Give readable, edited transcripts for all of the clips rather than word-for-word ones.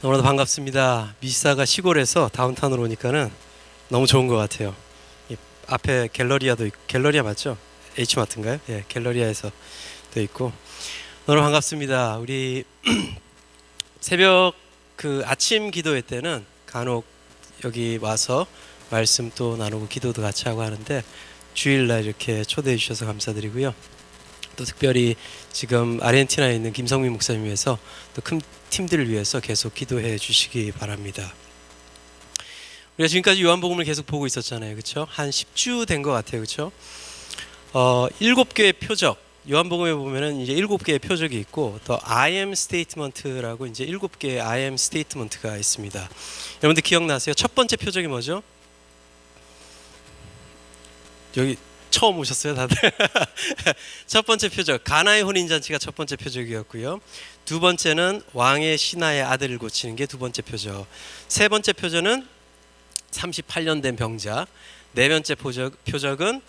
너무나도 반갑습니다. 미사가 시골에서 다운타운으로 오니까는 너무 좋은 것 같아요. 이 앞에 갤러리아도 있고, 갤러리아 맞죠? H마트인가요? 예, 갤러리아에서 또 있고 너무 반갑습니다. 우리 새벽 그 아침 기도회 때는 간혹 여기 와서 말씀 또 나누고 기도도 같이 하고 하는데 주일날 이렇게 초대해 주셔서 감사드리고요. 또 특별히 지금 아르헨티나에 있는 김성민 목사님 위해서 또 큰 팀들을 위해서 계속 기도해 주시기 바랍니다. 우리가 지금까지 요한복음을 계속 보고 있었잖아요, 그렇죠? 한 10주 된 것 같아요, 그렇죠? 7개의 표적, 요한복음에 보면은 이제 7개의 표적이 있고 또 I am statement라고 이제 7개의 I am statement가 있습니다. 여러분들 기억나세요? 첫 번째 표적이 뭐죠? 여기 처음 오셨어요, 다들? 첫 번째 표적, 가나의 혼인잔치가 첫 번째 표적이었고요. 두 번째는 왕의 신하의 아들을 고치는 게 두 번째 표적. 세 번째 표적은 38년 된 병자. 네 번째 표적은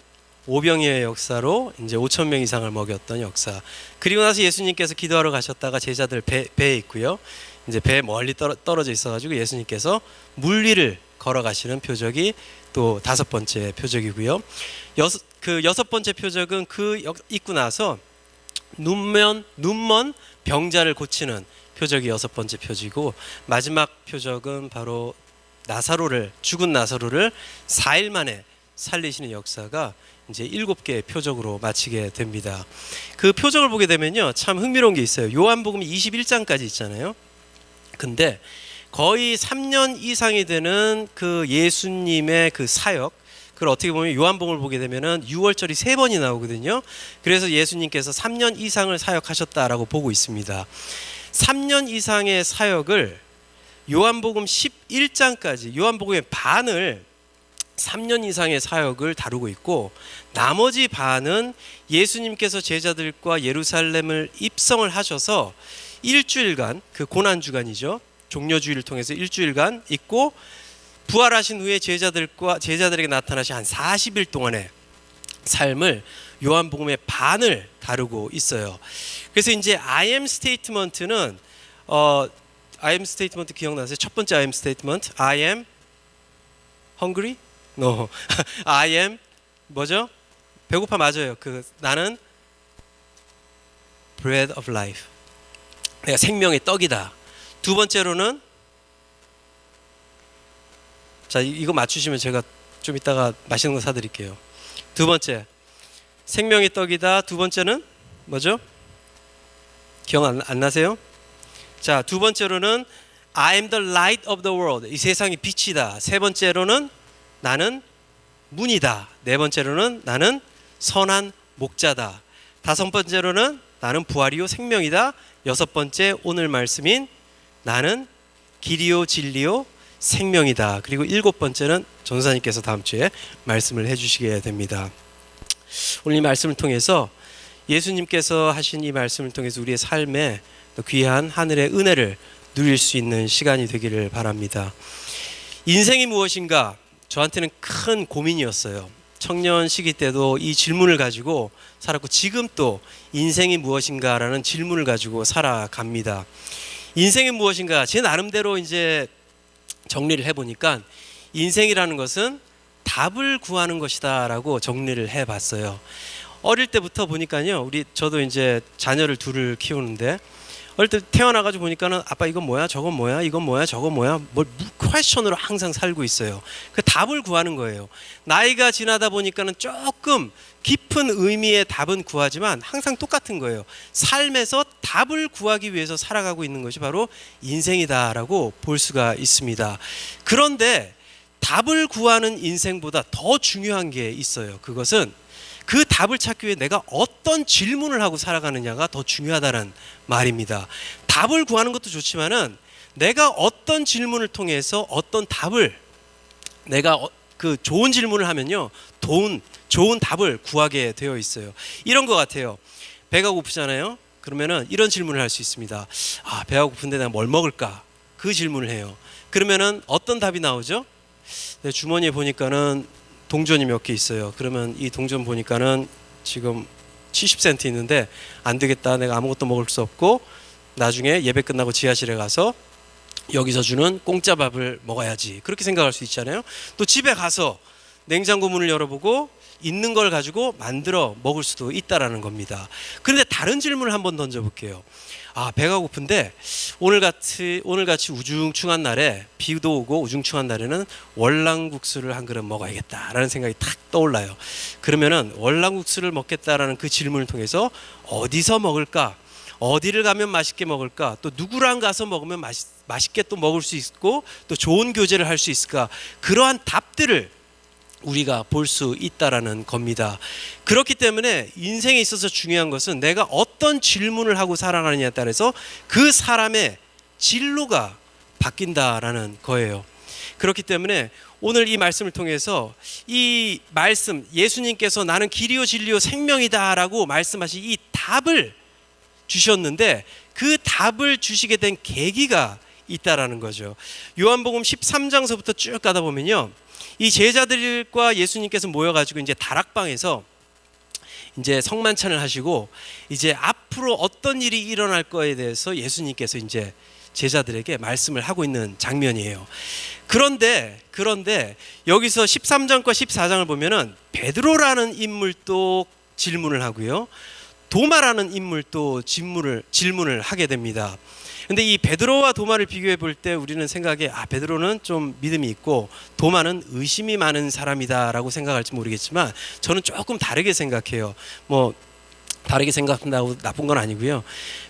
오병이어의 역사로 이제 5천 명 이상을 먹였던 역사. 그리고 나서 예수님께서 기도하러 가셨다가 제자들 배에 있고요. 이제 배 멀리 떨어져 있어가지고 예수님께서 물 위를 걸어가시는 표적이 또 다섯 번째 표적이고요. 여섯 번째 표적은 있고 나서 눈먼 병자를 고치는 표적이 여섯 번째 표적이고, 마지막 표적은 바로 죽은 나사로를 4일 만에 살리시는 역사가 이제 7개의 표적으로 마치게 됩니다. 그 표적을 보게 되면요, 참 흥미로운 게 있어요. 요한복음 21장까지 있잖아요. 근데 거의 3년 이상이 되는 그 예수님의 그 사역, 그걸 어떻게 보면 요한복음을 보게 되면은 6월절이 3번이 나오거든요. 그래서 예수님께서 3년 이상을 사역하셨다라고 보고 있습니다. 3년 이상의 사역을 요한복음 11장까지, 요한복음의 반을 3년 이상의 사역을 다루고 있고, 나머지 반은 예수님께서 제자들과 예루살렘을 입성을 하셔서 일주일간, 그 고난주간이죠, 종려주의를 통해서 일주일간 있고, 부활하신 후에 제자들에게 나타나신 한 40일 동안의 삶을 요한복음의 반을 다루고 있어요. 그래서 이제 I am statement는 I am statement 기억나세요? 첫 번째 I am statement, I am hungry? No. I am 뭐죠? 배고파 맞아요. 나는 bread of life. 내가 생명의 떡이다. 두 번째로는, 자, 이거 맞추시면 제가 좀 이따가 맛있는 거 사드릴게요. 두 번째, 생명의 떡이다. 두 번째는 뭐죠? 기억 안 나세요? 자, 두 번째로는 I am the light of the world. 이 세상의 빛이다. 세 번째로는 나는 문이다. 네 번째로는 나는 선한 목자다. 다섯 번째로는 나는 부활이요 생명이다. 여섯 번째, 오늘 말씀인 나는 길이요 진리요 생명이다. 그리고 일곱 번째는 전사님께서 다음 주에 말씀을 해주시게 됩니다. 오늘 이 말씀을 통해서, 예수님께서 하신 이 말씀을 통해서 우리의 삶에 귀한 하늘의 은혜를 누릴 수 있는 시간이 되기를 바랍니다. 인생이 무엇인가, 저한테는 큰 고민이었어요. 청년 시기 때도 이 질문을 가지고 살았고, 지금 또 인생이 무엇인가라는 질문을 가지고 살아갑니다. 인생이 무엇인가, 제 나름대로 이제 정리를 해보니까 인생이라는 것은 답을 구하는 것이다 라고 정리를 해봤어요. 어릴 때부터 보니까요, 저도 이제 자녀를 둘을 키우는데, 어릴 때 태어나가지고 보니까는 아빠 이건 뭐야, 저건 뭐야, 이건 뭐야, 저건 뭐야, 뭘 퀘스천으로 항상 살고 있어요. 그 답을 구하는 거예요. 나이가 지나다 보니까는 조금 깊은 의미의 답은 구하지만 항상 똑같은 거예요. 삶에서 답을 구하기 위해서 살아가고 있는 것이 바로 인생이다라고 볼 수가 있습니다. 그런데 답을 구하는 인생보다 더 중요한 게 있어요. 그것은 그 답을 찾기 위해 내가 어떤 질문을 하고 살아가느냐가 더 중요하다는 말입니다. 답을 구하는 것도 좋지만은 내가 어떤 질문을 통해서 어떤 답을, 내가 그 좋은 질문을 하면요, 좋은 답을 구하게 되어 있어요. 이런 것 같아요. 배가 고프잖아요. 그러면은 이런 질문을 할 수 있습니다. 아, 배가 고픈데 내가 뭘 먹을까? 그 질문을 해요. 그러면은 어떤 답이 나오죠? 내 주머니에 보니까는 동전이 몇 개 있어요. 그러면 이 동전 보니까는 지금 70센트 있는데 안 되겠다. 내가 아무것도 먹을 수 없고 나중에 예배 끝나고 지하실에 가서 여기서 주는 공짜 밥을 먹어야지, 그렇게 생각할 수 있잖아요. 또 집에 가서 냉장고 문을 열어보고 있는 걸 가지고 만들어 먹을 수도 있다라는 겁니다. 그런데 다른 질문을 한번 던져볼게요. 배가 고픈데 오늘같이 우중충한 날에, 비도 오고 우중충한 날에는 월남국수를 한 그릇 먹어야겠다라는 생각이 탁 떠올라요. 그러면은 월남국수를 먹겠다라는 그 질문을 통해서 어디서 먹을까? 어디를 가면 맛있게 먹을까? 또 누구랑 가서 먹으면 맛있게 또 먹을 수 있고 또 좋은 교제를 할 수 있을까? 그러한 답들을 우리가 볼 수 있다라는 겁니다. 그렇기 때문에 인생에 있어서 중요한 것은 내가 어떤 질문을 하고 살아가느냐에 따라서 그 사람의 진로가 바뀐다라는 거예요. 그렇기 때문에 오늘 이 말씀을 통해서 이 말씀, 예수님께서 나는 길이요 진리요 생명이다라고 말씀하신 이 답을 주셨는데 그 답을 주시게 된 계기가 있다라는 거죠. 요한복음 13장서부터 쭉 가다 보면요, 이 제자들과 예수님께서 모여가지고 이제 다락방에서 이제 성만찬을 하시고 이제 앞으로 어떤 일이 일어날 거에 대해서 예수님께서 이제 제자들에게 말씀을 하고 있는 장면이에요. 그런데 여기서 13장과 14장을 보면은 베드로라는 인물도 질문을 하고요, 도마라는 인물도 질문을 하게 됩니다. 근데 이 베드로와 도마를 비교해 볼 때 우리는 생각에 베드로는 좀 믿음이 있고 도마는 의심이 많은 사람이다라고 생각할지 모르겠지만 저는 조금 다르게 생각해요. 다르게 생각한다고 나쁜 건 아니고요.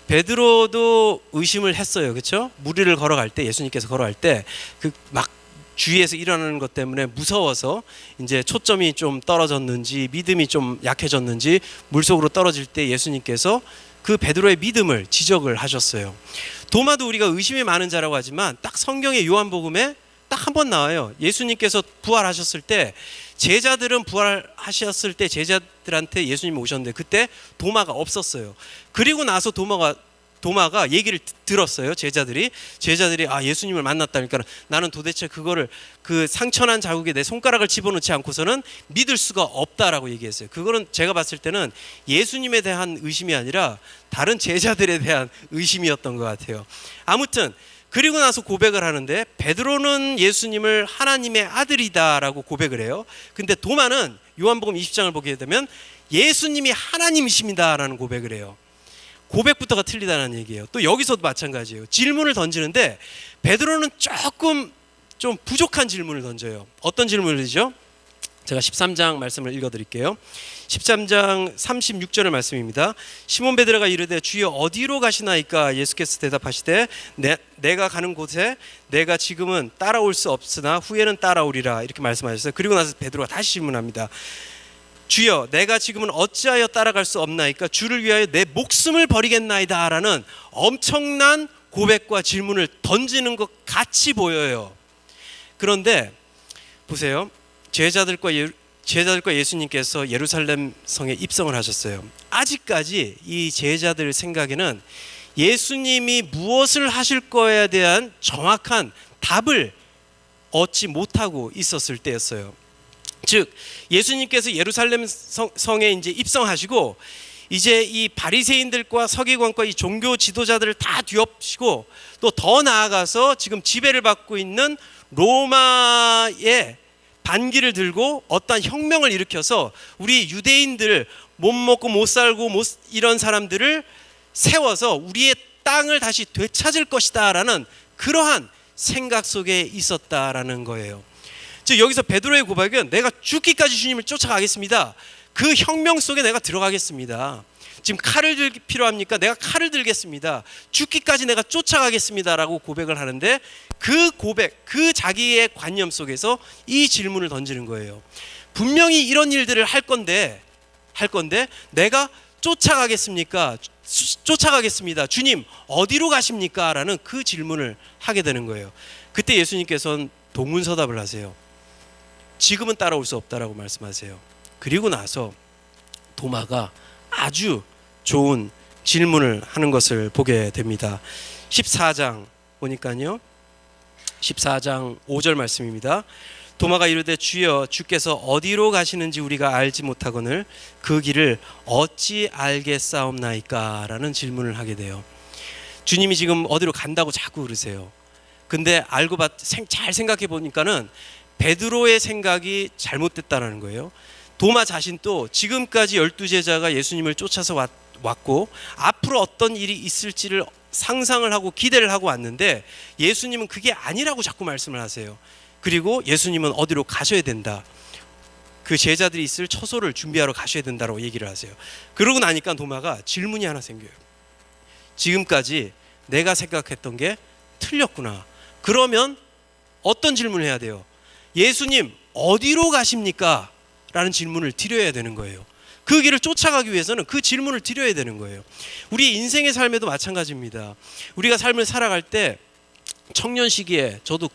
베드로도 의심을 했어요. 그렇죠? 무리를 걸어갈 때, 예수님께서 걸어갈 때 그 막 주위에서 일어나는 것 때문에 무서워서 이제 초점이 좀 떨어졌는지 믿음이 좀 약해졌는지 물속으로 떨어질 때 예수님께서 그 베드로의 믿음을 지적을 하셨어요. 도마도 우리가 의심이 많은 자라고 하지만 딱 성경의 요한복음에 딱 한 번 나와요. 예수님께서 부활하셨을 때 제자들은 부활하셨을 때 제자들한테 예수님이 오셨는데 그때 도마가 없었어요. 그리고 나서 도마가 얘기를 들었어요. 제자들이 예수님을 만났다니까 나는 도대체 그거를 그 상처난 자국에 내 손가락을 집어넣지 않고서는 믿을 수가 없다라고 얘기했어요. 그거는 제가 봤을 때는 예수님에 대한 의심이 아니라 다른 제자들에 대한 의심이었던 것 같아요. 아무튼 그리고 나서 고백을 하는데 베드로는 예수님을 하나님의 아들이다라고 고백을 해요. 근데 도마는 요한복음 20장을 보게 되면 예수님이 하나님이십니다라는 고백을 해요. 고백부터가 틀리다는 얘기예요. 또 여기서도 마찬가지예요. 질문을 던지는데 베드로는 조금 좀 부족한 질문을 던져요. 어떤 질문을 던지죠? 제가 13장 말씀을 읽어드릴게요. 13장 36절의 말씀입니다. 시몬 베드로가 이르되 주여 어디로 가시나이까? 예수께서 대답하시되 내가 가는 곳에 내가 지금은 따라올 수 없으나 후에는 따라오리라, 이렇게 말씀하셨어요. 그리고 나서 베드로가 다시 질문합니다. 주여 내가 지금은 어찌하여 따라갈 수 없나이까? 주를 위하여 내 목숨을 버리겠나이다 라는 엄청난 고백과 질문을 던지는 것 같이 보여요. 그런데 보세요. 제자들과 예수님께서 예루살렘 성에 입성을 하셨어요. 아직까지 이 제자들 생각에는 예수님이 무엇을 하실 거에 대한 정확한 답을 얻지 못하고 있었을 때였어요. 즉 예수님께서 예루살렘 성에 이제 입성하시고 이제 이 바리새인들과 서기관과 이 종교 지도자들을 다 뒤엎시고 또 더 나아가서 지금 지배를 받고 있는 로마의 반기를 들고 어떤 혁명을 일으켜서 우리 유대인들 못 먹고 못 살고 이런 사람들을 세워서 우리의 땅을 다시 되찾을 것이다 라는 그러한 생각 속에 있었다라는 거예요. 즉 여기서 베드로의 고백은 내가 죽기까지 주님을 쫓아가겠습니다. 그 혁명 속에 내가 들어가겠습니다. 지금 칼을 들 필요합니까? 내가 칼을 들겠습니다. 죽기까지 내가 쫓아가겠습니다 라고 고백을 하는데 그 고백, 그 자기의 관념 속에서 이 질문을 던지는 거예요. 분명히 이런 일들을 할 건데 내가 쫓아가겠습니까? 쫓아가겠습니다. 주님 어디로 가십니까? 라는 그 질문을 하게 되는 거예요. 그때 예수님께서는 동문서답을 하세요. 지금은 따라올 수 없다라고 말씀하세요. 그리고 나서 도마가 아주 좋은 질문을 하는 것을 보게 됩니다. 14장 보니까요. 14장 5절 말씀입니다. 도마가 이르되 주여 주께서 어디로 가시는지 우리가 알지 못하거늘 그 길을 어찌 알겠사옵나이까? 라는 질문을 하게 돼요. 주님이 지금 어디로 간다고 자꾸 그러세요. 근데 잘 생각해 보니까는 베드로의 생각이 잘못됐다는 거예요. 도마 자신도 지금까지 12제자가 예수님을 쫓아서 왔고 앞으로 어떤 일이 있을지를 상상을 하고 기대를 하고 왔는데 예수님은 그게 아니라고 자꾸 말씀을 하세요. 그리고 예수님은 어디로 가셔야 된다. 그 제자들이 있을 처소를 준비하러 가셔야 된다고 얘기를 하세요. 그러고 나니까 도마가 질문이 하나 생겨요. 지금까지 내가 생각했던 게 틀렸구나. 그러면 어떤 질문을 해야 돼요? 예수님 어디로 가십니까? 라는 질문을 드려야 되는 거예요. 그 길을 쫓아가기 위해서는 그 질문을 드려야 되는 거예요. 우리 인생의 삶에도 마찬가지입니다. 우리가 삶을 살아갈 때 청년 시기에 저도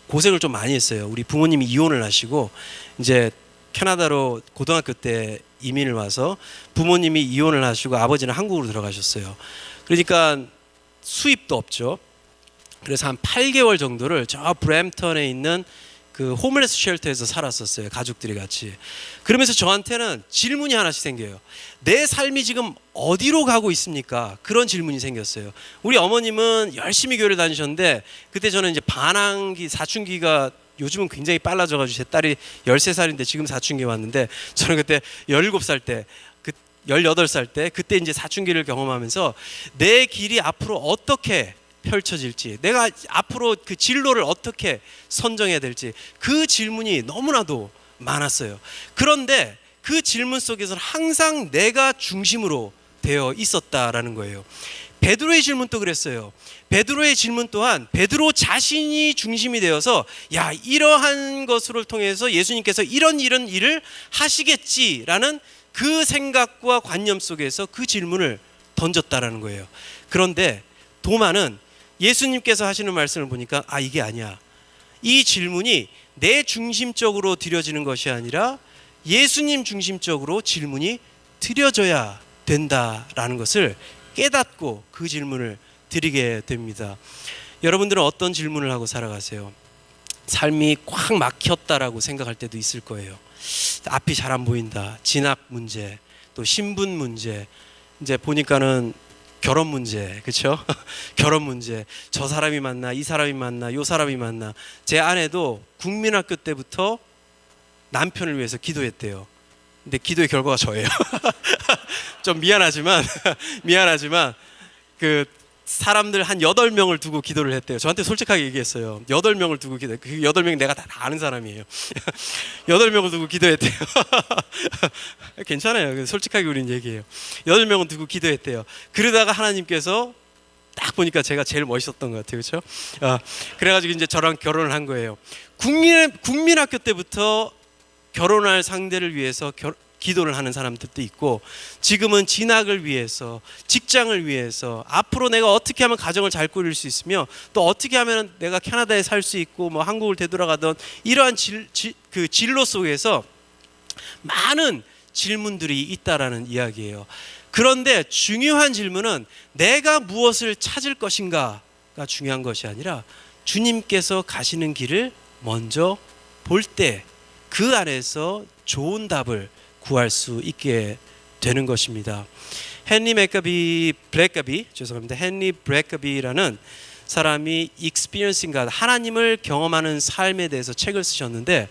고생을 좀 많이 했어요. 우리 부모님이 이혼을 하시고 이제 캐나다로 고등학교 때 이민을 와서 부모님이 이혼을 하시고 아버지는 한국으로 들어가셨어요. 그러니까 수입도 없죠. 그래서 한 8개월 정도를 저 브램턴에 있는 그 홈레스 쉘터에서 살았었어요. 가족들이 같이. 그러면서 저한테는 질문이 하나씩 생겨요. 내 삶이 지금 어디로 가고 있습니까? 그런 질문이 생겼어요. 우리 어머님은 열심히 교회를 다니셨는데 그때 저는 이제 반항기 사춘기가 요즘은 굉장히 빨라져가지고 제 딸이 13살인데 지금 사춘기 왔는데 저는 그때 17살 때 18살 때 그때 이제 사춘기를 경험하면서 내 길이 앞으로 어떻게 펼쳐질지, 내가 앞으로 그 진로를 어떻게 선정해야 될지 그 질문이 너무나도 많았어요. 그런데 그 질문 속에서는 항상 내가 중심으로 되어 있었다라는 거예요. 베드로의 질문도 그랬어요. 베드로의 질문 또한 베드로 자신이 중심이 되어서 야, 이러한 것을 통해서 예수님께서 이런 일을 하시겠지라는 그 생각과 관념 속에서 그 질문을 던졌다라는 거예요. 그런데 도마는 예수님께서 하시는 말씀을 보니까 이게 아니야. 이 질문이 내 중심적으로 드려지는 것이 아니라 예수님 중심적으로 질문이 드려져야 된다라는 것을 깨닫고 그 질문을 드리게 됩니다. 여러분들은 어떤 질문을 하고 살아가세요? 삶이 꽉 막혔다라고 생각할 때도 있을 거예요. 앞이 잘 안 보인다. 진학 문제, 또 신분 문제, 이제 보니까는 결혼 문제, 그렇죠? 결혼 문제. 저 사람이 맞나, 이 사람이 맞나, 요 사람이 맞나. 제 아내도 국민학교 때부터 남편을 위해서 기도했대요. 근데 기도의 결과가 저예요. 좀 미안하지만 그 사람들 한 8명을 두고 기도를 했대요. 저한테 솔직하게 얘기했어요. 8명을 두고 기도. 그 8명이 내가 다 아는 사람이에요. 8명을 두고 기도했대요. 괜찮아요. 솔직하게 우린 얘기해요. 8명을 두고 기도했대요. 그러다가 하나님께서 딱 보니까 제가 제일 멋있었던 것 같아요. 그렇죠? 그래가지고 이제 저랑 결혼을 한 거예요. 국민학교 때부터 결혼할 상대를 위해서 기도를 하는 사람들도 있고 지금은 진학을 위해서, 직장을 위해서, 앞으로 내가 어떻게 하면 가정을 잘 꾸릴 수 있으며 또 어떻게 하면 내가 캐나다에 살 수 있고 뭐 한국을 되돌아가던 이러한 그 진로 속에서 많은 질문들이 있다라는 이야기예요. 그런데 중요한 질문은 내가 무엇을 찾을 것인가가 중요한 것이 아니라 주님께서 가시는 길을 먼저 볼 때 그 안에서 좋은 답을 구할 수 있게 되는 것입니다. 헨리 브래커비라는 사람이 Experiencing God, 하나님을 경험하는 삶에 대해서 책을 쓰셨는데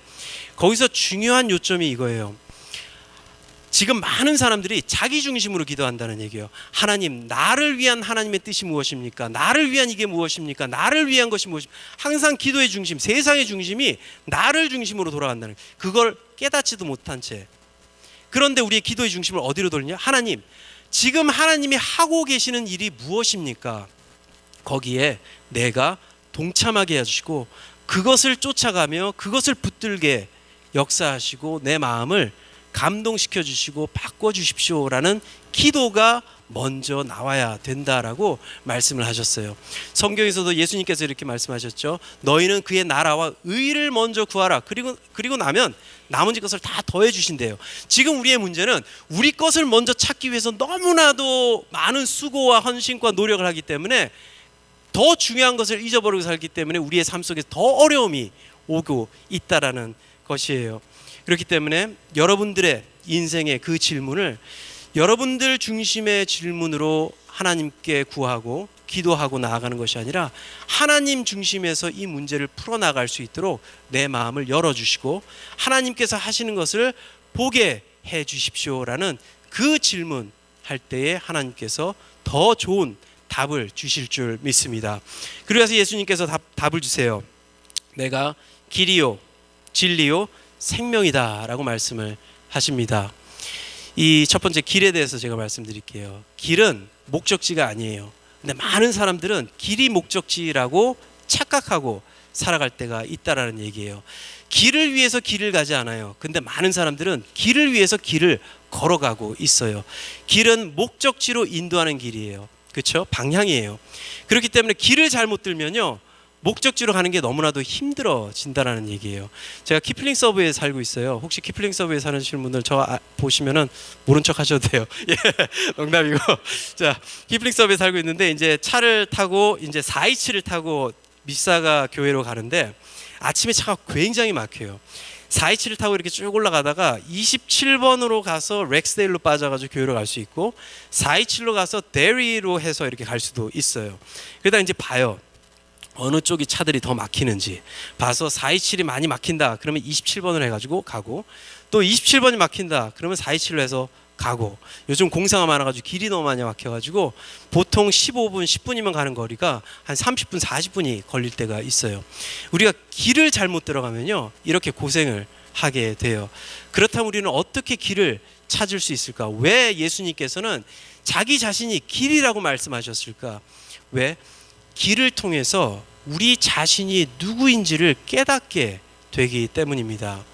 거기서 중요한 요점이 이거예요. 지금 많은 사람들이 자기 중심으로 기도한다는 얘기예요. 하나님, 나를 위한 하나님의 뜻이 무엇입니까? 나를 위한 이게 무엇입니까? 나를 위한 것이 무엇입니까? 항상 기도의 중심, 세상의 중심이 나를 중심으로 돌아간다는 거예요. 그걸 깨닫지도 못한 채. 그런데 우리의 기도의 중심을 어디로 돌리냐? 하나님, 지금 하나님이 하고 계시는 일이 무엇입니까? 거기에 내가 동참하게 해주시고 그것을 쫓아가며 그것을 붙들게 역사하시고 내 마음을 감동시켜 주시고 바꿔주십시오라는 기도가 먼저 나와야 된다라고 말씀을 하셨어요. 성경에서도 예수님께서 이렇게 말씀하셨죠. 너희는 그의 나라와 의를 먼저 구하라. 그리고 나면 나머지 것을 다 더해 주신대요. 지금 우리의 문제는 우리 것을 먼저 찾기 위해서 너무나도 많은 수고와 헌신과 노력을 하기 때문에 더 중요한 것을 잊어버리고 살기 때문에 우리의 삶 속에 더 어려움이 오고 있다라는 것이에요. 그렇기 때문에 여러분들의 인생의 그 질문을 여러분들 중심의 질문으로 하나님께 구하고 기도하고 나아가는 것이 아니라 하나님 중심에서 이 문제를 풀어나갈 수 있도록 내 마음을 열어주시고 하나님께서 하시는 것을 보게 해 주십시오라는 그 질문할 때에 하나님께서 더 좋은 답을 주실 줄 믿습니다. 그래서 예수님께서 답을 주세요. 내가 길이요 진리요 생명이다 라고 말씀을 하십니다. 이 첫 번째 길에 대해서 제가 말씀드릴게요. 길은 목적지가 아니에요. 근데 많은 사람들은 길이 목적지라고 착각하고 살아갈 때가 있다라는 얘기예요. 길을 위해서 길을 가지 않아요. 근데 많은 사람들은 길을 위해서 길을 걸어가고 있어요. 길은 목적지로 인도하는 길이에요. 그렇죠? 방향이에요. 그렇기 때문에 길을 잘못 들면요, 목적지로 가는 게 너무나도 힘들어진다라는 얘기예요. 제가 키플링 서브에 살고 있어요. 혹시 키플링 서브에 사시는 분들 저 보시면은 모른 척 하셔도 돼요. 예, 농담이고. 자, 키플링 서브에 살고 있는데 이제 차를 타고 이제 427을 타고 미사가 교회로 가는데 아침에 차가 굉장히 막혀요. 427을 타고 이렇게 쭉 올라가다가 27번으로 가서 렉스데일로 빠져가지고 교회로 갈 수 있고 427로 가서 데리로 해서 이렇게 갈 수도 있어요. 그러다 이제 봐요. 어느 쪽이 차들이 더 막히는지 봐서 427이 많이 막힌다 그러면 27번을 해가지고 가고, 또 27번이 막힌다 그러면 427로 해서 가고, 요즘 공사가 많아가지고 길이 너무 많이 막혀가지고 보통 15분 10분이면 가는 거리가 한 30분 40분이 걸릴 때가 있어요. 우리가 길을 잘못 들어가면요 이렇게 고생을 하게 돼요. 그렇다면 우리는 어떻게 길을 찾을 수 있을까? 왜 예수님께서는 자기 자신이 길이라고 말씀하셨을까? 왜? 길을 통해서 우리 자신이 누구인지를 깨닫게 되기 때문입니다.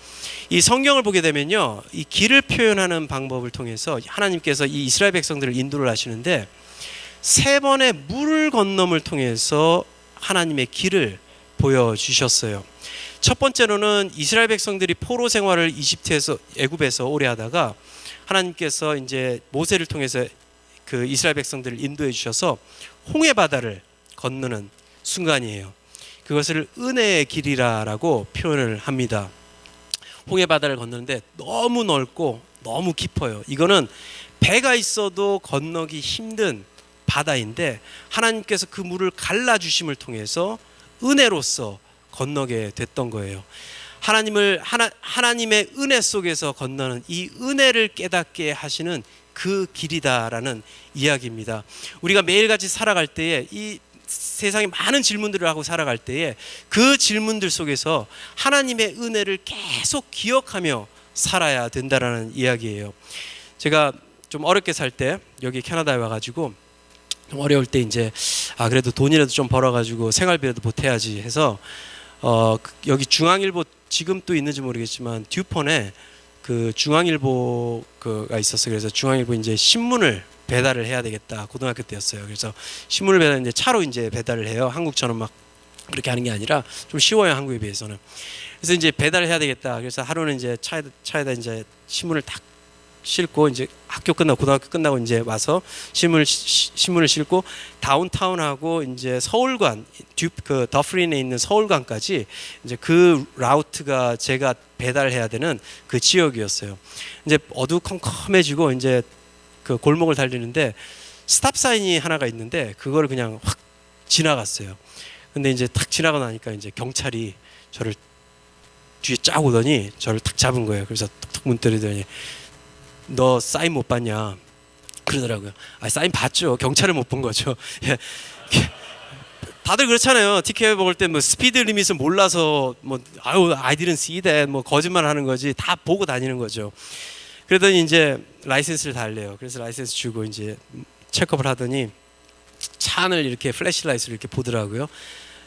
이 성경을 보게 되면요, 이 길을 표현하는 방법을 통해서 하나님께서 이 이스라엘 백성들을 인도를 하시는데 3번의 물을 건nom을 통해서 하나님의 길을 보여주셨어요. 첫 번째로는 이스라엘 백성들이 포로 생활을 애굽에서 오래 하다가 하나님께서 이제 모세를 통해서 그 이스라엘 백성들을 인도해 주셔서 홍해 바다를 건너는 순간이에요. 그것을 은혜의 길이라고 표현을 합니다. 홍해 바다를 건너는데 너무 넓고 너무 깊어요. 이거는 배가 있어도 건너기 힘든 바다인데 하나님께서 그 물을 갈라주심을 통해서 은혜로서 건너게 됐던 거예요. 하나님의 은혜 속에서 건너는 이 은혜를 깨닫게 하시는 그 길이다라는 이야기입니다. 우리가 매일같이 살아갈 때에 이 세상에 많은 질문들을 하고 살아갈 때에 그 질문들 속에서 하나님의 은혜를 계속 기억하며 살아야 된다라는 이야기예요. 제가 좀 어렵게 살 때 여기 캐나다에 와가지고 좀 어려울 때 이제 그래도 돈이라도 좀 벌어가지고 생활비라도 보태야지 해서 여기 중앙일보 지금 또 있는지 모르겠지만 듀폰에 그 중앙일보가 있었어요. 그래서 중앙일보 이제 신문을 배달을 해야 되겠다. 고등학교 때였어요. 그래서 신문을 이제 차로 이제 배달을 해요. 한국처럼 막 그렇게 하는 게 아니라 좀 쉬워요, 한국에 비해서는. 그래서 이제 배달을 해야 되겠다. 그래서 하루는 이제 차에다 이제 신문을 딱 싣고 이제 고등학교 끝나고 이제 와서 신문을 싣고 다운타운하고 이제 서울관 그 더프린에 있는 서울관까지 이제 그 라우트가 제가 배달해야 되는 그 지역이었어요. 이제 어두컴컴해지고 이제 그 골목을 달리는데 스탑 사인이 하나가 있는데 그걸 그냥 확 지나갔어요. 근데 이제 탁 지나고 나니까 이제 경찰이 저를 뒤에 쫙 오더니 저를 탁 잡은 거예요. 그래서 톡톡 문 때리더니 너 사인 못 봤냐 그러더라고요. 사인 봤죠. 경찰을 못 본 거죠. 예. 다들 그렇잖아요. 티켓 먹을 때 뭐 스피드 리밋을 몰라서 뭐 I didn't see that 뭐 거짓말하는 거지. 다 보고 다니는 거죠. 그러더니 이제 라이센스를 달래요. 그래서 라이센스 주고 이제 체크업을 하더니 차 안을 이렇게 플래시라이트를 이렇게 보더라고요.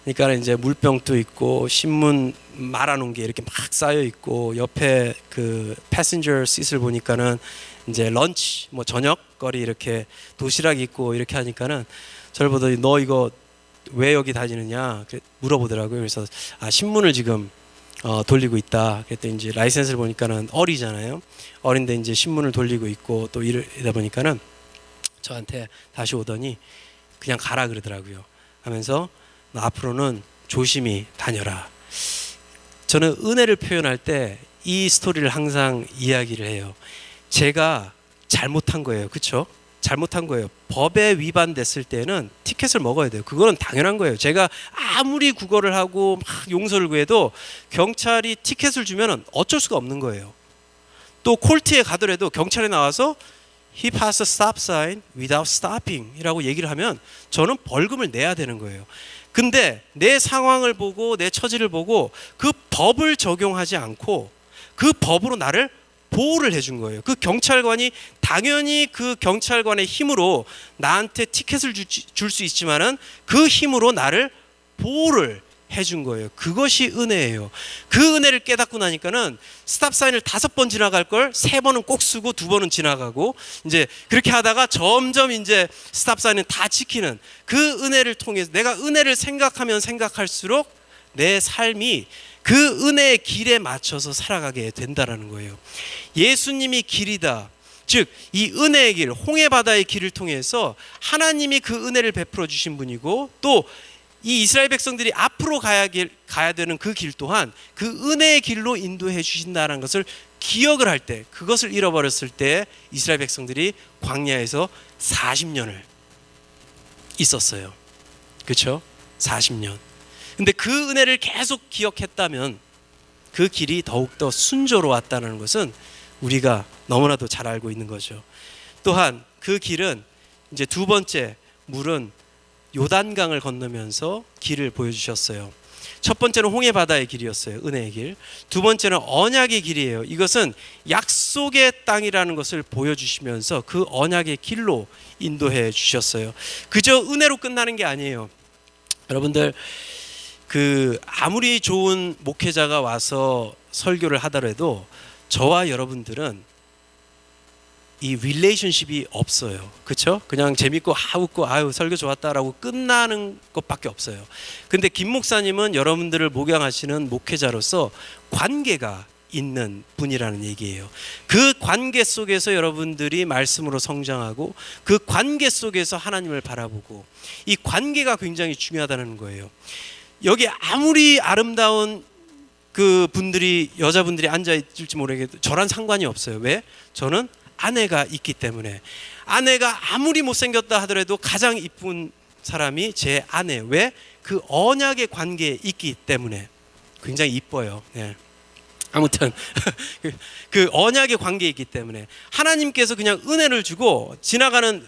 그러니까 이제 물병도 있고 신문 말아놓은 게 이렇게 막 쌓여 있고 옆에 그 패신저 시트를 보니까는 이제 런치 뭐 저녁거리 이렇게 도시락 있고 이렇게 하니까는 저를 보더니 너 이거 왜 여기 다니느냐 물어보더라고요. 그래서 신문을 지금 돌리고 있다. 그랬더니 이제 라이센스를 보니까는 어리잖아요. 어린데 이제 신문을 돌리고 있고 또 이러다 보니까는 저한테 다시 오더니 그냥 가라 그러더라고요. 하면서 너 앞으로는 조심히 다녀라. 저는 은혜를 표현할 때 이 스토리를 항상 이야기를 해요. 제가 잘못한 거예요. 그렇죠? 잘못한 거예요. 법에 위반됐을 때는 티켓을 먹어야 돼요. 그거는 당연한 거예요. 제가 아무리 국어를 하고 막 용서를 구해도 경찰이 티켓을 주면 어쩔 수가 없는 거예요. 또 콜트에 가더라도 경찰이 나와서 He passed a stop sign without stopping 이라고 얘기를 하면 저는 벌금을 내야 되는 거예요. 근데 내 상황을 보고 내 처지를 보고 그 법을 적용하지 않고 그 법으로 나를 보호를 해준 거예요. 그 경찰관이 당연히 그 경찰관의 힘으로 나한테 티켓을 줄 수 있지만은 그 힘으로 나를 보호를 해준 거예요. 그것이 은혜예요. 그 은혜를 깨닫고 나니까는 스탑 사인을 5번 지나갈 걸 3번은 꼭 쓰고 2번은 지나가고 이제 그렇게 하다가 점점 이제 스탑 사인은 다 지키는 그 은혜를 통해서 내가 은혜를 생각하면 생각할수록 내 삶이 그 은혜의 길에 맞춰서 살아가게 된다라는 거예요. 예수님이 길이다. 즉 이 은혜의 길, 홍해 바다의 길을 통해서 하나님이 그 은혜를 베풀어 주신 분이고 또 이 이스라엘 백성들이 앞으로 가야 되는 그 길 또한 그 은혜의 길로 인도해 주신다는 것을 기억을 할 때, 그것을 잃어버렸을 때 이스라엘 백성들이 광야에서 40년을 있었어요. 그렇죠? 40년. 근데 그 은혜를 계속 기억했다면 그 길이 더욱더 순조로웠다는 것은 우리가 너무나도 잘 알고 있는 거죠. 또한 그 길은 이제 두 번째 물은 요단강을 건너면서 길을 보여주셨어요. 첫 번째는 홍해 바다의 길이었어요. 은혜의 길. 두 번째는 언약의 길이에요. 이것은 약속의 땅이라는 것을 보여주시면서 그 언약의 길로 인도해 주셨어요. 그저 은혜로 끝나는 게 아니에요. 여러분들 그 아무리 좋은 목회자가 와서 설교를 하더라도 저와 여러분들은 이 릴레이션십이 없어요. 그렇죠? 그냥 재밌고 웃고 아유 설교 좋았다라고 끝나는 것밖에 없어요. 근데 김 목사님은 여러분들을 목양하시는 목회자로서 관계가 있는 분이라는 얘기예요. 그 관계 속에서 여러분들이 말씀으로 성장하고 그 관계 속에서 하나님을 바라보고 이 관계가 굉장히 중요하다는 거예요. 여기 아무리 아름다운 그 분들이 여자분들이 앉아 있을지 모르겠도 저랑 상관이 없어요. 왜? 저는 아내가 있기 때문에. 아내가 아무리 못생겼다 하더라도 가장 이쁜 사람이 제 아내. 왜? 그 언약의 관계에 있기 때문에 굉장히 이뻐요. 네. 아무튼 그 언약의 관계에 있기 때문에 하나님께서 그냥 은혜를 주고 지나가는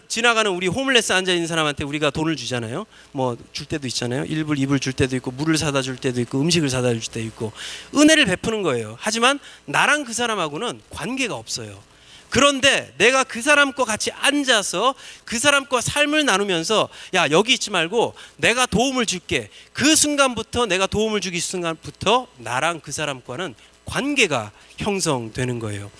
우리 홈레스 앉아 있는 사람한테 우리가 돈을 주잖아요. 뭐 줄 때도 있잖아요. 1불 2불 줄 때도 있고 물을 사다 줄 때도 있고 음식을 사다 줄 때도 있고 은혜를 베푸는 거예요. 하지만 나랑 그 사람하고는 관계가 없어요. 그런데 내가 그 사람과 같이 앉아서 그 사람과 삶을 나누면서 야 여기 있지 말고 내가 도움을 줄게. 그 순간부터 내가 도움을 주기 순간부터 나랑 그 사람과는 관계가 형성되는 거예요.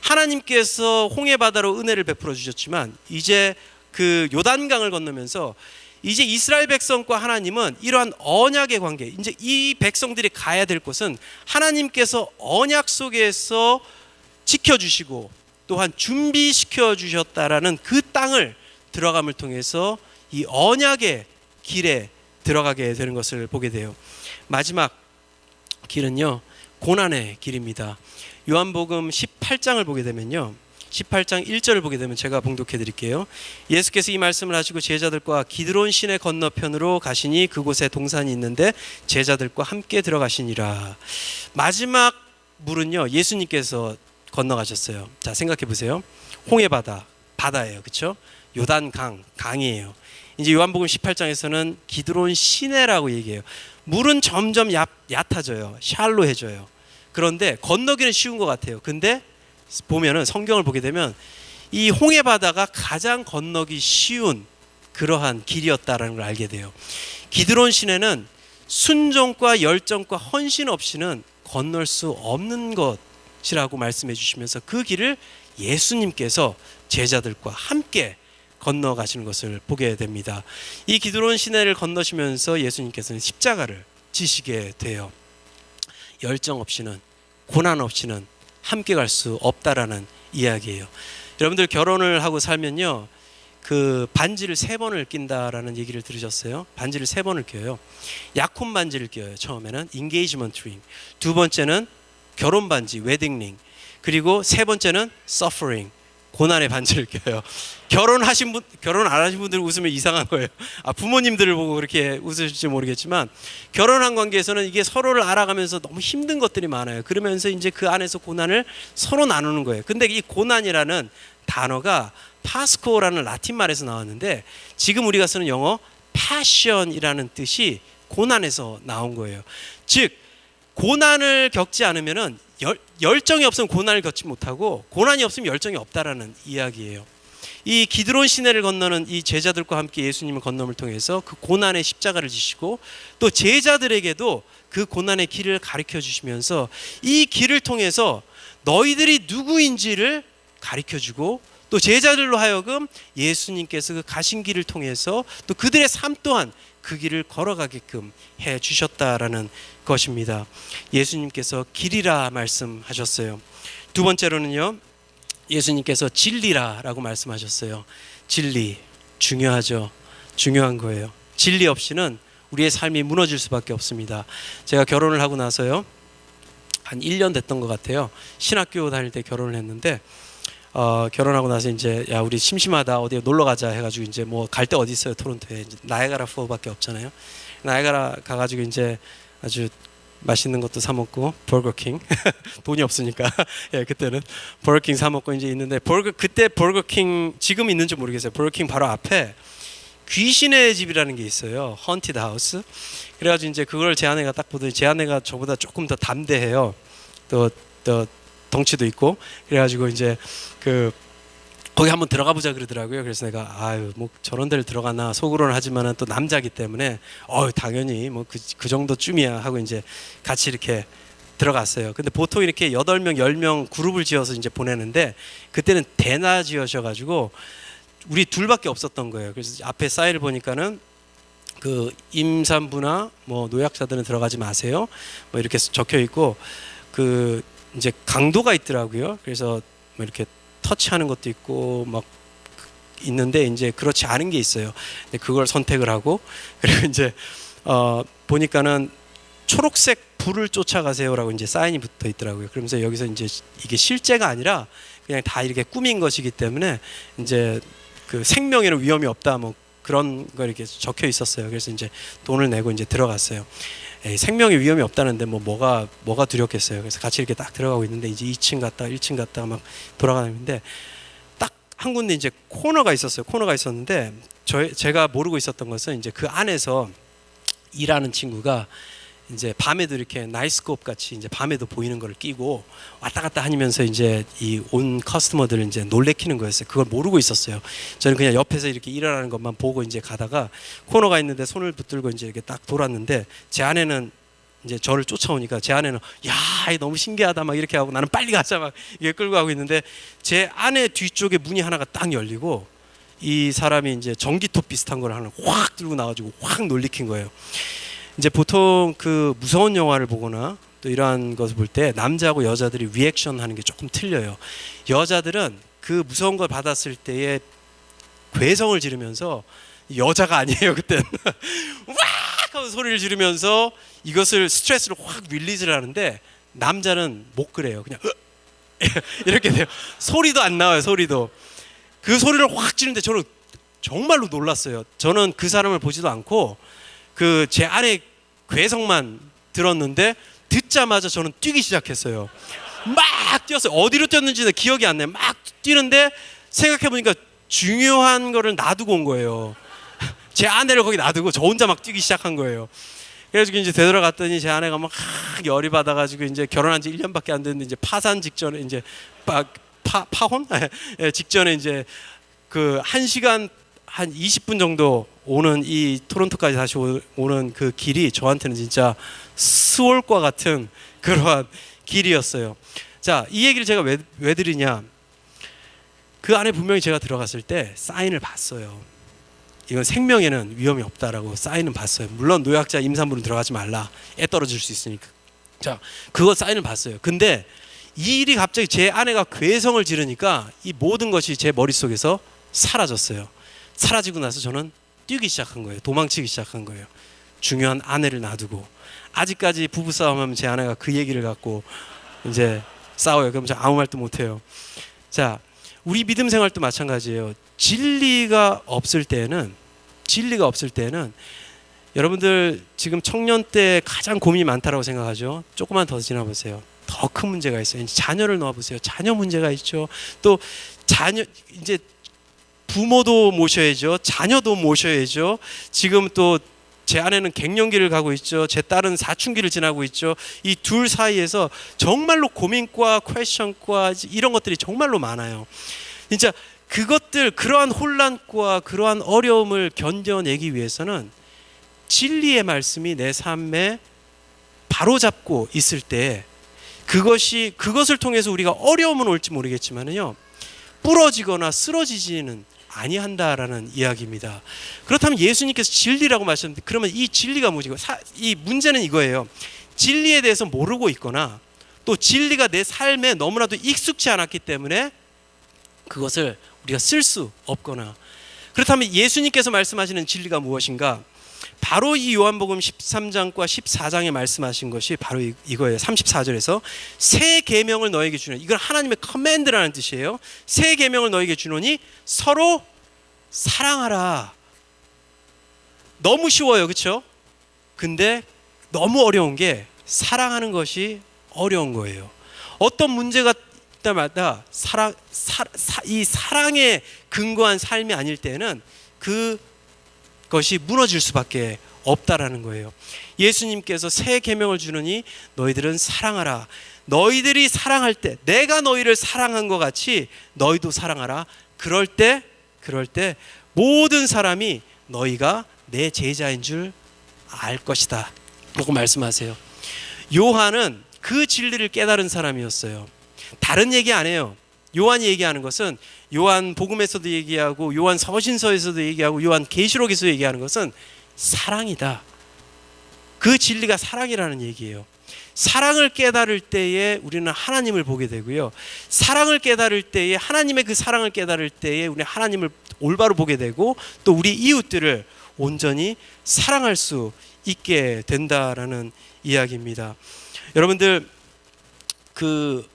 하나님께서 홍해 바다로 은혜를 베풀어 주셨지만 이제 그 요단강을 건너면서 이제 이스라엘 백성과 하나님은 이러한 언약의 관계, 이제 이 백성들이 가야 될 곳은 하나님께서 언약 속에서 지켜주시고 또한 준비시켜 주셨다라는 그 땅을 들어감을 통해서 이 언약의 길에 들어가게 되는 것을 보게 돼요. 마지막 길은요 고난의 길입니다. 요한복음 18장을 보게 되면요 18장 1절을 보게 되면 제가 봉독해 드릴게요. 예수께서 이 말씀을 하시고 제자들과 기드론 시내 건너편으로 가시니 그곳에 동산이 있는데 제자들과 함께 들어가시니라. 마지막 물은요 예수님께서 건너가셨어요. 자 생각해 보세요. 홍해 바다예요. 그렇죠? 요단강, 강이에요. 이제 요한복음 18장에서는 기드론 시내라고 얘기해요. 물은 점점 얕아져요. 샬로해져요. 그런데 건너기는 쉬운 것 같아요. 근데 보면은 성경을 보게 되면 이 홍해 바다가 가장 건너기 쉬운 그러한 길이었다라는 걸 알게 돼요. 기드론 시내는 순종과 열정과 헌신 없이는 건널 수 없는 것이라고 말씀해 주시면서 그 길을 예수님께서 제자들과 함께 건너가시는 것을 보게 됩니다. 이 기드론 시내를 건너시면서 예수님께서는 십자가를 지시게 돼요. 열정 없이는 고난 없이는 함께 갈 수 없다라는 이야기예요. 여러분들 결혼을 하고 살면요 그 반지를 3번을 낀다라는 얘기를 들으셨어요? 반지를 3번을 껴요. 약혼 반지를 껴요. 처음에는 인게이지먼트 링, 두 번째는 결혼 반지 웨딩 링, 그리고 세 번째는 서퍼링 고난의 반지를 껴요. 결혼 안 하신 분들 웃으면 이상한 거예요. 부모님들을 보고 그렇게 웃으실지 모르겠지만, 결혼한 관계에서는 이게 서로를 알아가면서 너무 힘든 것들이 많아요. 그러면서 이제 그 안에서 고난을 서로 나누는 거예요. 근데 이 고난이라는 단어가 파스코라는 라틴 말에서 나왔는데, 지금 우리가 쓰는 영어 passion이라는 뜻이 고난에서 나온 거예요. 즉 고난을 겪지 않으면은 열정이 없으면 고난을 겪지 못하고, 고난이 없으면 열정이 없다라는 이야기예요. 이 기드론 시내를 건너는 이 제자들과 함께 예수님의 건너을 통해서 그 고난의 십자가를 지시고, 또 제자들에게도 그 고난의 길을 가르쳐 주시면서 이 길을 통해서 너희들이 누구인지를 가르쳐 주고, 또 제자들로 하여금 예수님께서 그 가신 길을 통해서 또 그들의 삶 또한 그 길을 걸어가게끔 해 주셨다라는 것입니다. 예수님께서 길이라 말씀하셨어요. 두 번째로는요, 예수님께서 진리라라고 말씀하셨어요. 진리 중요하죠. 중요한 거예요. 진리 없이는 우리의 삶이 무너질 수밖에 없습니다. 제가 결혼을 하고 나서요, 한 1년 됐던 것 같아요. 신학교 다닐 때 결혼을 했는데, 결혼하고 나서 이제 야 우리 심심하다 어디 놀러 가자 해가지고 이제 뭐 갈 데 어디 있어요? 토론토에 이제 나이아가라 폴밖에 없잖아요. 나이아가라 가가지고 이제 아주 맛있는 것도 사 먹고, 버거킹 돈이 없으니까 예, 그때는 버거킹 사 먹고 이제 있는데, 그때 버거킹 지금 있는지 모르겠어요. 버거킹 바로 앞에 귀신의 집이라는 게 있어요. 헌티드 하우스. 그래가지고 이제 그걸 제 아내가 딱 보더니, 제 아내가 저보다 조금 더 담대해요. 또 덩치도 있고. 그래가지고 이제 거기 한번 들어가 보자 그러더라고요. 그래서 내가 뭐 저런 데를 들어가나 속으로는 하지만은 또 남자기 때문에 당연히 뭐 그 정도쯤이야 하고 이제 같이 이렇게 들어갔어요. 근데 보통 이렇게 8명 10명 그룹을 지어서 이제 보내는데, 그때는 대낮 지어셔가지고 우리 둘밖에 없었던 거예요. 그래서 앞에 사인을 보니까는 그 임산부나 뭐 노약자들은 들어가지 마세요 뭐 이렇게 적혀 있고, 그 이제 강도가 있더라고요. 그래서 뭐 이렇게 터치하는 것도 있고 막 있는데, 이제 그렇지 않은 게 있어요. 근데 그걸 선택을 하고, 그리고 이제 보니까는 초록색 불을 쫓아가세요라고 이제 사인이 붙어 있더라고요. 그러면서 여기서 이제 이게 실제가 아니라 그냥 다 이렇게 꾸민 것이기 때문에 이제 그 생명에는 위험이 없다 뭐 그런 거 이렇게 적혀 있었어요. 그래서 이제 돈을 내고 이제 들어갔어요. 생명의 위험이 없다는데 뭐가 두렵겠어요. 그래서 같이 이렇게 딱 들어가고 있는데, 이제 2층 갔다가 1층 갔다가 막 돌아가는데, 딱 한 군데 이제 코너가 있었어요. 코너가 있었는데 제가 모르고 있었던 것은, 이제 그 안에서 일하는 친구가 이제 밤에도 이렇게 나이스코프 같이 이제 밤에도 보이는 걸 끼고 왔다 갔다 하면서 이제 이 온 커스터머들을 이제 놀래키는 거였어요. 그걸 모르고 있었어요. 저는 그냥 옆에서 이렇게 일어나는 것만 보고 이제 가다가 코너가 있는데 손을 붙들고 이제 이렇게 딱 돌았는데, 제 아내는 이제 저를 쫓아오니까 제 아내는 야 너무 신기하다 막 이렇게 하고, 나는 빨리 가자 막 이게 끌고 가고 있는데, 제 아내 뒤쪽에 문이 하나가 딱 열리고 이 사람이 이제 전기톱 비슷한 걸 하나 확 들고 나와가지고 확 놀리킨 거예요. 이제 보통 그 무서운 영화를 보거나 또 이러한 것을 볼 때 남자하고 여자들이 리액션 하는 게 조금 틀려요. 여자들은 그 무서운 걸 받았을 때의 괴성을 지르면서, 여자가 아니에요 그때는 와 하고 소리를 지르면서 이것을 스트레스를 확 릴리즈를 하는데, 남자는 못 그래요. 그냥 이렇게 돼요. 소리도 안 나와요. 소리도. 그 소리를 확 지르는데 저는 정말로 놀랐어요. 저는 그 사람을 보지도 않고 그 제 아내 괴성만 들었는데, 듣자마자 저는 뛰기 시작했어요. 막 뛰었어요. 어디로 뛰었는지는 기억이 안 나요. 막 뛰는데 생각해보니까 중요한 거를 놔두고 온 거예요. 제 아내를 거기 놔두고 저 혼자 막 뛰기 시작한 거예요. 그래서 이제 되돌아갔더니 제 아내가 막 열이 받아가지고, 이제 결혼한 지 1년밖에 안 됐는데 이제 파산 직전에 이제 파혼 직전에 이제 그 1시간 한 20분 정도 오는 이 토론토까지 다시 오는 그 길이 저한테는 진짜 스월과 같은 그러한 길이었어요. 자, 이 얘기를 제가 왜 드리냐? 그 안에 분명히 제가 들어갔을 때 사인을 봤어요. 이건 생명에는 위험이 없다라고 사인은 봤어요. 물론 노약자 임산부는 들어가지 말라, 애 떨어질 수 있으니까. 자, 그거 사인을 봤어요. 근데 이 일이 갑자기 제 아내가 괴성을 지르니까 이 모든 것이 제 머릿속에서 사라졌어요. 사라지고 나서 저는 뛰기 시작한 거예요. 도망치기 시작한 거예요. 중요한 아내를 놔두고. 아직까지 부부싸움하면 제 아내가 그 얘기를 갖고 이제 싸워요. 그럼 제가 아무 말도 못해요. 자, 우리 믿음 생활도 마찬가지예요. 진리가 없을 때는 여러분들 지금 청년 때 가장 고민이 많다라고 생각하죠. 조금만 더 지나보세요. 더 큰 문제가 있어요. 이제 자녀를 놓아보세요. 자녀 문제가 있죠. 또 자녀 이제 부모도 모셔야죠. 자녀도 모셔야죠. 지금 또 제 아내는 갱년기를 가고 있죠. 제 딸은 사춘기를 지나고 있죠. 이 둘 사이에서 정말로 고민과 퀘션과 이런 것들이 정말로 많아요. 진짜 그러한 혼란과 그러한 어려움을 견뎌내기 위해서는 진리의 말씀이 내 삶에 바로잡고 있을 때 그것을 통해서 우리가 어려움은 올지 모르겠지만요, 부러지거나 쓰러지지는 아니한다라는 이야기입니다. 그렇다면 예수님께서 진리라고 말씀하셨는데, 그러면 이 진리가 뭐지? 이 문제는 이거예요. 진리에 대해서 모르고 있거나 또 진리가 내 삶에 너무나도 익숙치 않았기 때문에 그것을 우리가 쓸 수 없거나, 그렇다면 예수님께서 말씀하시는 진리가 무엇인가? 바로 이 요한복음 13장과 14장에 말씀하신 것이 바로 이거예요. 34절에서 새 계명을 너에게 주노니, 이건 하나님의 커맨드라는 뜻이에요. 새 계명을 너에게 주노니 서로 사랑하라. 너무 쉬워요, 그렇죠? 근데 너무 어려운 게 사랑하는 것이 어려운 거예요. 어떤 문제가 때마다 이 사랑에 근거한 삶이 아닐 때는 그것이 무너질 수밖에 없다라는 거예요. 예수님께서 새 계명을 주느니 너희들은 사랑하라. 너희들이 사랑할 때, 내가 너희를 사랑한 것 같이 너희도 사랑하라. 그럴 때 모든 사람이 너희가 내 제자인 줄 알 것이다 라고 말씀하세요. 요한은 그 진리를 깨달은 사람이었어요. 다른 얘기 안 해요. 요한이 얘기하는 것은, 요한 복음에서도 얘기하고 요한 서신서에서도 얘기하고 요한 계시록에서 얘기하는 것은 사랑이다. 그 진리가 사랑이라는 얘기예요. 사랑을 깨달을 때에 우리는 하나님을 보게 되고요, 사랑을 깨달을 때에, 하나님의 그 사랑을 깨달을 때에 우리는 하나님을 올바로 보게 되고, 또 우리 이웃들을 온전히 사랑할 수 있게 된다라는 이야기입니다. 여러분들, 그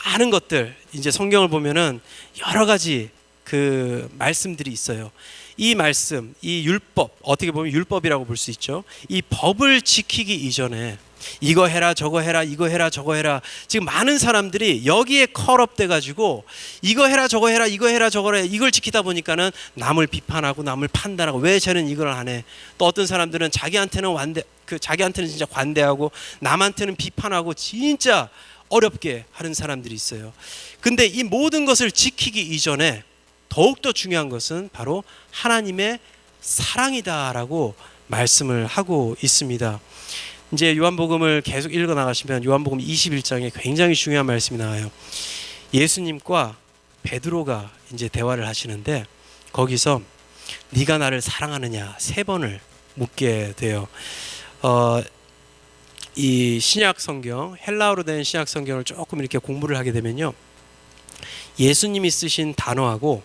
많은 것들, 이제 성경을 보면은 여러 가지 그 말씀들이 있어요. 이 말씀, 이 율법, 어떻게 보면 율법이라고 볼 수 있죠. 이 법을 지키기 이전에 이거 해라 저거 해라 이거 해라 저거 해라, 지금 많은 사람들이 여기에 컬업돼 가지고 이거 해라 저거 해라 이거 해라 저거 해라, 이걸 지키다 보니까는 남을 비판하고 남을 판단하고 왜 쟤는 이걸 안 해. 또 어떤 사람들은 자기한테는 자기한테는 진짜 관대하고 남한테는 비판하고 진짜 어렵게 하는 사람들이 있어요. 근데 이 모든 것을 지키기 이전에 더욱더 중요한 것은 바로 하나님의 사랑이다라고 말씀을 하고 있습니다. 이제 요한복음을 계속 읽어 나가시면 요한복음 21장에 굉장히 중요한 말씀이 나와요. 예수님과 베드로가 이제 대화를 하시는데, 거기서 네가 나를 사랑하느냐 3번을 묻게 돼요. 이 신약 성경, 헬라어로 된 신약 성경을 조금 이렇게 공부를 하게 되면요, 예수님이 쓰신 단어하고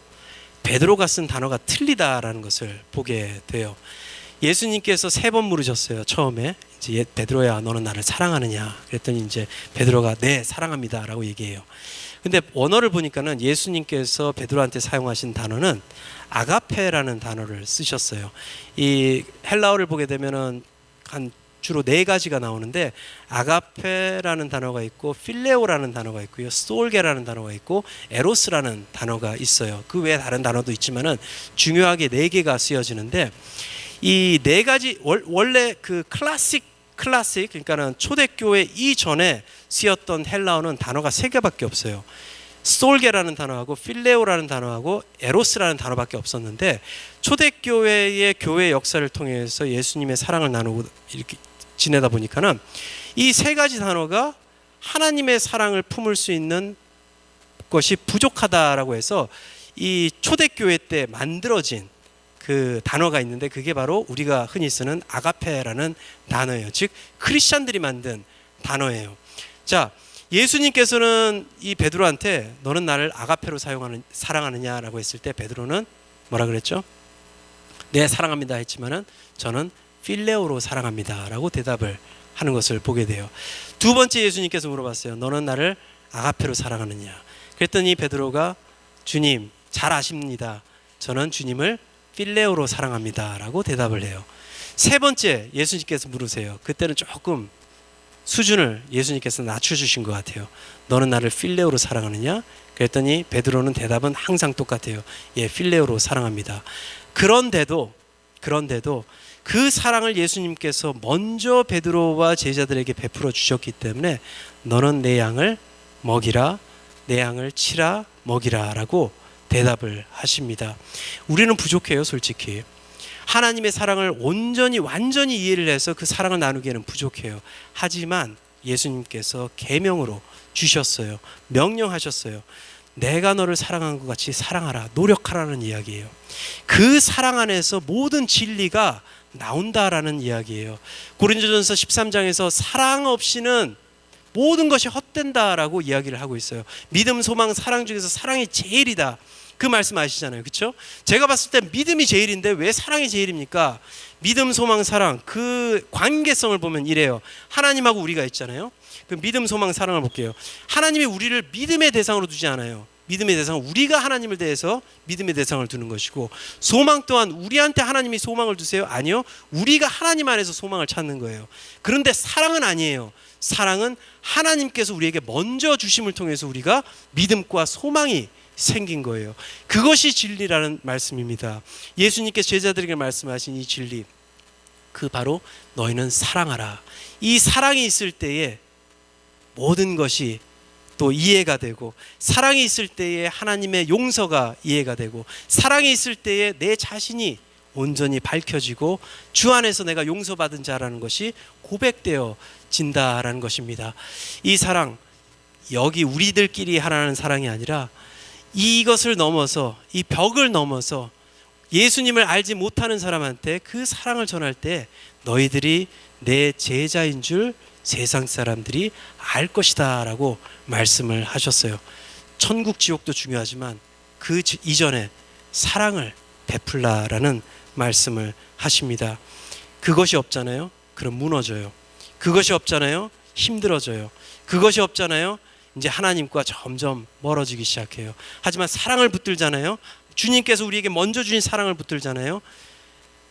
베드로가 쓴 단어가 틀리다라는 것을 보게 돼요. 예수님께서 3번 물으셨어요. 처음에 이제 베드로야 너는 나를 사랑하느냐 그랬더니 이제 베드로가 네 사랑합니다라고 얘기해요. 근데 원어를 보니까는 예수님께서 베드로한테 사용하신 단어는 아가페라는 단어를 쓰셨어요. 이 헬라어를 보게 되면은 한 주로 4가지가 나오는데, 아가페라는 단어가 있고 필레오라는 단어가 있고요, 스톨게라는 단어가 있고 에로스라는 단어가 있어요. 그 외에 다른 단어도 있지만은 중요하게 4개가 쓰여지는데, 이 4가지 원래 그 클래식 그러니까는 초대교회 이전에 쓰였던 헬라어는 단어가 3개밖에 없어요. 스톨게라는 단어하고 필레오라는 단어하고 에로스라는 단어밖에 없었는데, 초대교회의 교회 역사를 통해서 예수님의 사랑을 나누고 이렇게 지내다 보니까는 이 3가지 단어가 하나님의 사랑을 품을 수 있는 것이 부족하다라고 해서 이 초대교회 때 만들어진 그 단어가 있는데, 그게 바로 우리가 흔히 쓰는 아가페라는 단어예요. 즉 크리스찬들이 만든 단어예요. 자, 예수님께서는 이 베드로한테 너는 나를 아가페로 사랑하느냐라고 했을 때 베드로는 뭐라 그랬죠? 네 사랑합니다 했지만은 저는 필레오로 사랑합니다라고 대답을 하는 것을 보게 돼요. 2번째 예수님께서 물어봤어요. 너는 나를 아가페로 사랑하느냐? 그랬더니 베드로가 주님 잘 아십니다. 저는 주님을 필레오로 사랑합니다 라고 대답을 해요. 세 번째 예수님께서 물으세요. 그때는 조금 수준을 예수님께서 낮춰주신 것 같아요. 너는 나를 필레오로 사랑하느냐? 그랬더니 베드로는 대답은 항상 똑같아요. 예, 필레오로 사랑합니다. 그런데도 그 사랑을 예수님께서 먼저 베드로와 제자들에게 베풀어 주셨기 때문에 너는 내 양을 먹이라, 내 양을 치라, 먹이라 라고 대답을 하십니다. 우리는 부족해요, 솔직히. 하나님의 사랑을 온전히 완전히 이해를 해서 그 사랑을 나누기에는 부족해요. 하지만 예수님께서 계명으로 주셨어요. 명령하셨어요. 내가 너를 사랑한 것 같이 사랑하라, 노력하라는 이야기예요. 그 사랑 안에서 모든 진리가 나온다라는 이야기예요. 고린도전서 13장에서 사랑 없이는 모든 것이 헛된다라고 이야기를 하고 있어요. 믿음, 소망, 사랑 중에서 사랑이 제일이다. 그 말씀 아시잖아요. 그렇죠? 제가 봤을 때 믿음이 제일인데 왜 사랑이 제일입니까? 믿음, 소망, 사랑 그 관계성을 보면 이래요. 하나님하고 우리가 있잖아요. 그 믿음, 소망, 사랑을 볼게요. 하나님이 우리를 믿음의 대상으로 두지 않아요. 믿음의 대상은 우리가 하나님을 대해서 믿음의 대상을 두는 것이고, 소망 또한 우리한테 하나님이 소망을 두세요? 아니요. 우리가 하나님 안에서 소망을 찾는 거예요. 그런데 사랑은 아니에요. 사랑은 하나님께서 우리에게 먼저 주심을 통해서 우리가 믿음과 소망이 생긴 거예요. 그것이 진리라는 말씀입니다. 예수님께서 제자들에게 말씀하신 이 진리, 그 바로 너희는 사랑하라. 이 사랑이 있을 때에 모든 것이 또 이해가 되고, 사랑이 있을 때에 하나님의 용서가 이해가 되고, 사랑이 있을 때에 내 자신이 온전히 밝혀지고 주 안에서 내가 용서받은 자라는 것이 고백되어진다라는 것입니다. 이 사랑, 여기 우리들끼리 하라는 사랑이 아니라 이것을 넘어서, 이 벽을 넘어서 예수님을 알지 못하는 사람한테 그 사랑을 전할 때 너희들이 내 제자인 줄 세상 사람들이 알 것이다 라고 말씀을 하셨어요. 천국 지옥도 중요하지만 그 이전에 사랑을 베풀라라는 말씀을 하십니다. 그것이 없잖아요. 그럼 무너져요. 그것이 없잖아요. 힘들어져요. 그것이 없잖아요. 이제 하나님과 점점 멀어지기 시작해요. 하지만 사랑을 붙들잖아요. 주님께서 우리에게 먼저 주신 사랑을 붙들잖아요.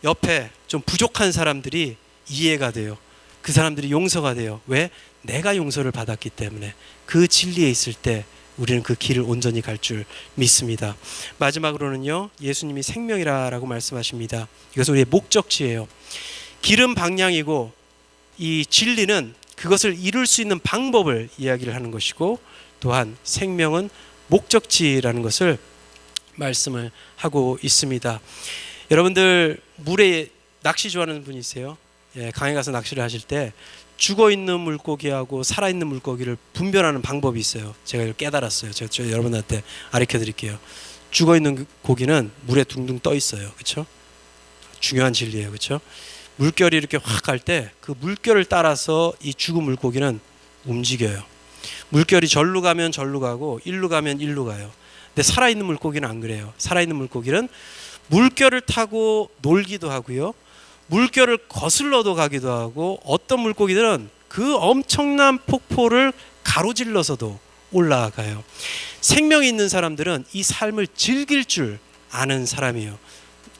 옆에 좀 부족한 사람들이 이해가 돼요. 그 사람들이 용서가 돼요. 왜? 내가 용서를 받았기 때문에. 그 진리에 있을 때 우리는 그 길을 온전히 갈 줄 믿습니다. 마지막으로는요, 예수님이 생명이라고 말씀하십니다. 이것은 우리의 목적지예요. 길은 방향이고 이 진리는 그것을 이룰 수 있는 방법을 이야기를 하는 것이고, 또한 생명은 목적지라는 것을 말씀을 하고 있습니다. 여러분들 물에 낚시 좋아하는 분이세요? 예, 강에 가서 낚시를 하실 때 죽어있는 물고기하고 살아있는 물고기를 분별하는 방법이 있어요. 제가 이걸 깨달았어요. 제가 여러분한테 가르쳐 드릴게요. 죽어있는 고기는 물에 둥둥 떠 있어요. 그렇죠? 중요한 진리예요. 그렇죠? 물결이 이렇게 확 갈 때 그 물결을 따라서 이 죽은 물고기는 움직여요. 물결이 절로 가면 절로 가고 일로 가면 일로 가요. 근데 살아있는 물고기는 안 그래요. 살아있는 물고기는 물결을 타고 놀기도 하고요, 물결을 거슬러도 가기도 하고, 어떤 물고기들은 그 엄청난 폭포를 가로질러서도 올라가요. 생명이 있는 사람들은 이 삶을 즐길 줄 아는 사람이에요.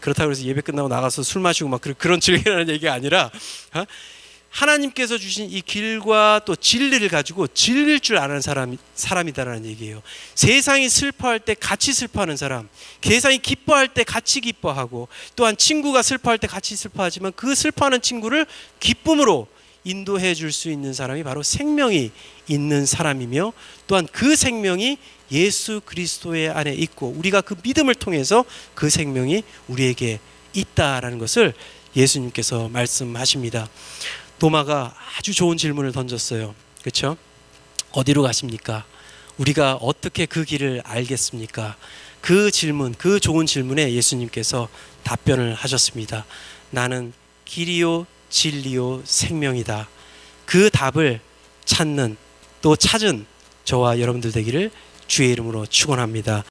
그렇다고 해서 예배 끝나고 나가서 술 마시고 막 그런 즐기라는 얘기가 아니라, 하나님께서 주신 이 길과 또 진리를 가지고 즐길 줄 아는 사람이다라는 얘기예요. 세상이 슬퍼할 때 같이 슬퍼하는 사람, 세상이 기뻐할 때 같이 기뻐하고, 또한 친구가 슬퍼할 때 같이 슬퍼하지만 그 슬퍼하는 친구를 기쁨으로 인도해 줄 수 있는 사람이 바로 생명이 있는 사람이며, 또한 그 생명이 예수 그리스도의 안에 있고 우리가 그 믿음을 통해서 그 생명이 우리에게 있다라는 것을 예수님께서 말씀하십니다. 도마가 아주 좋은 질문을 던졌어요. 그렇죠? 어디로 가십니까? 우리가 어떻게 그 길을 알겠습니까? 그 질문, 그 좋은 질문에 예수님께서 답변을 하셨습니다. 나는 길이요 진리요 생명이다. 그 답을 찾는, 또 찾은 저와 여러분들 되기를 주의 이름으로 축원합니다.